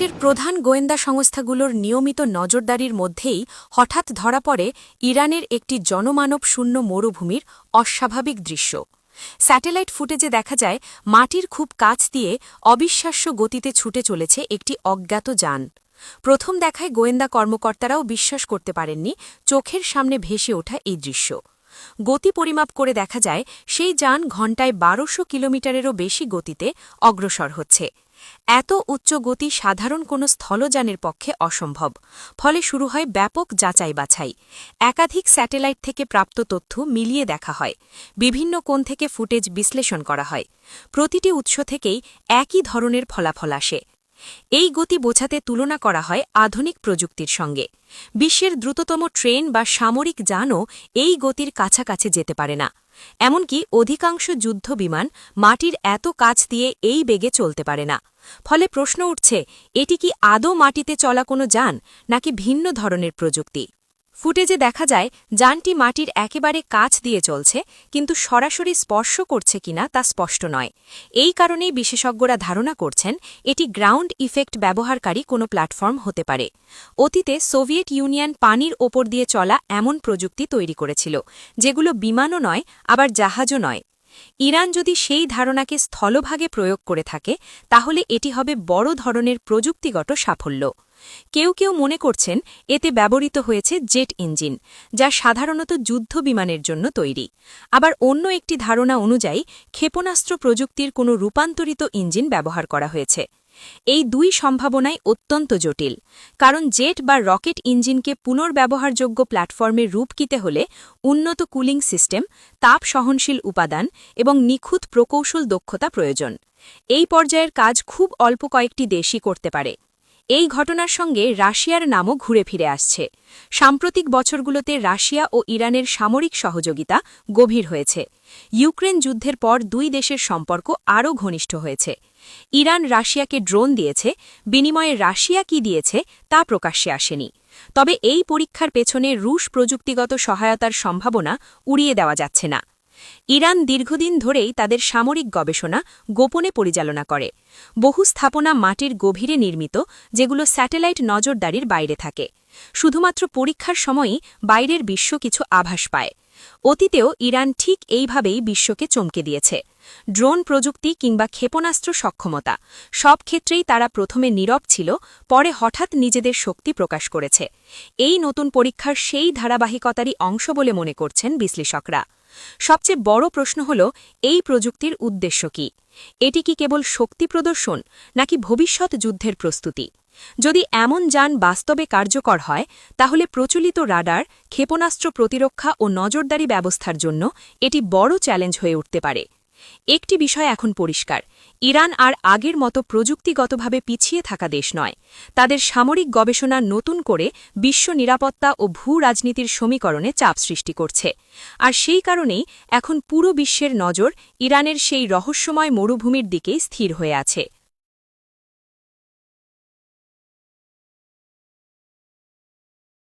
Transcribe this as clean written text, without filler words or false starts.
বিশ্বের প্রধান গোয়েন্দা সংস্থাগুলোর নিয়মিত নজরদারির মধ্যেই হঠাৎ ধরা পড়ে ইরানের একটি জনমানব শূন্য মরুভূমির অস্বাভাবিক দৃশ্য। স্যাটেলাইট ফুটেজে দেখা যায় মাটির খুব কাছ দিয়ে অবিশ্বাস্য গতিতে ছুটে চলেছে একটি অজ্ঞাত যান। প্রথম দেখায় গোয়েন্দা কর্মকর্তারাও বিশ্বাস করতে পারেননি চোখের সামনে ভেসে ওঠা এই দৃশ্য। গতি পরিমাপ করে দেখা যায় সেই যান ঘণ্টায় ১২০০ কিলোমিটারেরও বেশি গতিতে অগ্রসর হচ্ছে। এত উচ্চ গতি সাধারণ কোনো স্থলযানের পক্ষে অসম্ভব। ফলে শুরু হয় ব্যাপক যাচাই বাছাই। একাধিক স্যাটেলাইট থেকে প্রাপ্ত তথ্য মিলিয়ে দেখা হয়। বিভিন্ন কোণ থেকে ফুটেজ বিশ্লেষণ করা হয়। প্রতিটি উৎস থেকেই একই ধরনের ফলাফল আসে। এই গতি বোঝাতে তুলনা করা হয় আধুনিক প্রযুক্তির সঙ্গে। বিশ্বের দ্রুততম ট্রেন বা সামরিক যানও এই গতির কাছাকাছি যেতে পারে না। এমনকি অধিকাংশ যুদ্ধ বিমান মাটির এত কাছ দিয়ে এই বেগে চলতে পারে না। ফলে প্রশ্ন উঠছে, এটি কি আদৌ মাটিতে চলা কোনো যান নাকি ভিন্ন ধরনের প্রযুক্তি? ফুটেজে দেখা যায় যানটি মাটির একেবারে কাছ দিয়ে চলছে, কিন্তু সরাসরি স্পর্শ করছে কিনা তা স্পষ্ট নয়। এই কারণেই বিশেষজ্ঞরা ধারণা করছেন এটি গ্রাউন্ড ইফেক্ট ব্যবহারকারী কোনো প্ল্যাটফর্ম হতে পারে। অতীতে সোভিয়েত ইউনিয়ন পানির ওপর দিয়ে চলা এমন প্রযুক্তি তৈরি করেছিল, যেগুলো বিমানও নয় আবার জাহাজও নয়। ইরান যদি সেই ধারণাকে স্থলভাগে প্রয়োগ করে থাকে, তাহলে এটি হবে বড় ধরনের প্রযুক্তিগত সাফল্য। কেউ কেউ মনে করছেন এতে ব্যবহৃত হয়েছে জেট ইঞ্জিন, যা সাধারণত যুদ্ধ বিমানের জন্য তৈরি। আবার অন্য একটি ধারণা অনুযায়ী ক্ষেপণাস্ত্র প্রযুক্তির কোনো রূপান্তরিত ইঞ্জিন ব্যবহার করা হয়েছে। এই দুই সম্ভাবনাই অত্যন্ত জটিল, কারণ জেট বা রকেট ইঞ্জিনকে পুনর্ব্যবহারযোগ্য প্ল্যাটফর্মে রূপ দিতে হলে উন্নত কুলিং সিস্টেম, তাপ সহনশীল উপাদান এবং নিখুঁত প্রকৌশল দক্ষতা প্রয়োজন। এই পর্যায়ের কাজ খুব অল্প কয়েকটি দেশই করতে পারে। এই ঘটনার সঙ্গে রাশিয়ার নামও ঘুরে ফিরে আসছে। সাম্প্রতিক বছরগুলোতে রাশিয়া ও ইরানের সামরিক সহযোগিতা গভীর হয়েছে। ইউক্রেন যুদ্ধের পর দুই দেশের সম্পর্ক আরও ঘনিষ্ঠ হয়েছে। ইরান রাশিয়াকে ড্রোন দিয়েছে, বিনিময়ে রাশিয়া কি দিয়েছে তা প্রকাশ্যে আসেনি। তবে এই পরীক্ষার পেছনে রুশ প্রযুক্তিগত সহায়তার সম্ভাবনা উড়িয়ে দেওয়া যাচ্ছে না। ইরান দীর্ঘদিন ধরেই তাদের সামরিক গবেষণা গোপনে পরিচালনা করে। বহু স্থাপনা মাটির গভীরে নির্মিত, যেগুলো স্যাটেলাইট নজরদারির বাইরে থাকে। শুধুমাত্র পরীক্ষার সময়ই বাইরের বিশ্ব কিছু আভাস পায়। অতীতেও ইরান ঠিক এইভাবেই বিশ্বকে চমকে দিয়েছে। ড্রোন প্রযুক্তি কিংবা ক্ষেপণাস্ত্র সক্ষমতা, সব ক্ষেত্রেই তারা প্রথমে নীরব ছিল, পরে হঠাৎ নিজেদের শক্তি প্রকাশ করেছে। এই নতুন পরীক্ষার সেই ধারাবাহিকতারই অংশ বলে মনে করছেন বিশ্লেষকরা। সবচেয়ে বড় প্রশ্ন হল, এই প্রযুক্তির উদ্দেশ্য কি? এটি কি কেবল শক্তি প্রদর্শন, নাকি ভবিষ্যৎ যুদ্ধের প্রস্তুতি? যদি এমন যান বাস্তবে কার্যকর হয়, তাহলে প্রচলিত রাডার, ক্ষেপণাস্ত্র প্রতিরক্ষা ও নজরদারি ব্যবস্থার জন্য এটি বড় চ্যালেঞ্জ হয়ে উঠতে পারে। একটি বিষয় এখন পরিষ্কার, ইরান আর আগের মতো প্রযুক্তিগতভাবে পিছিয়ে থাকা দেশ নয়। তাদের সামরিক গবেষণা নতুন করে বিশ্ব নিরাপত্তা ও ভূ রাজনীতির সমীকরণে চাপ সৃষ্টি করছে। আর সেই কারণেই এখন পুরো বিশ্বের নজর ইরানের সেই রহস্যময় মরুভূমির দিকেই স্থির হয়ে আছে।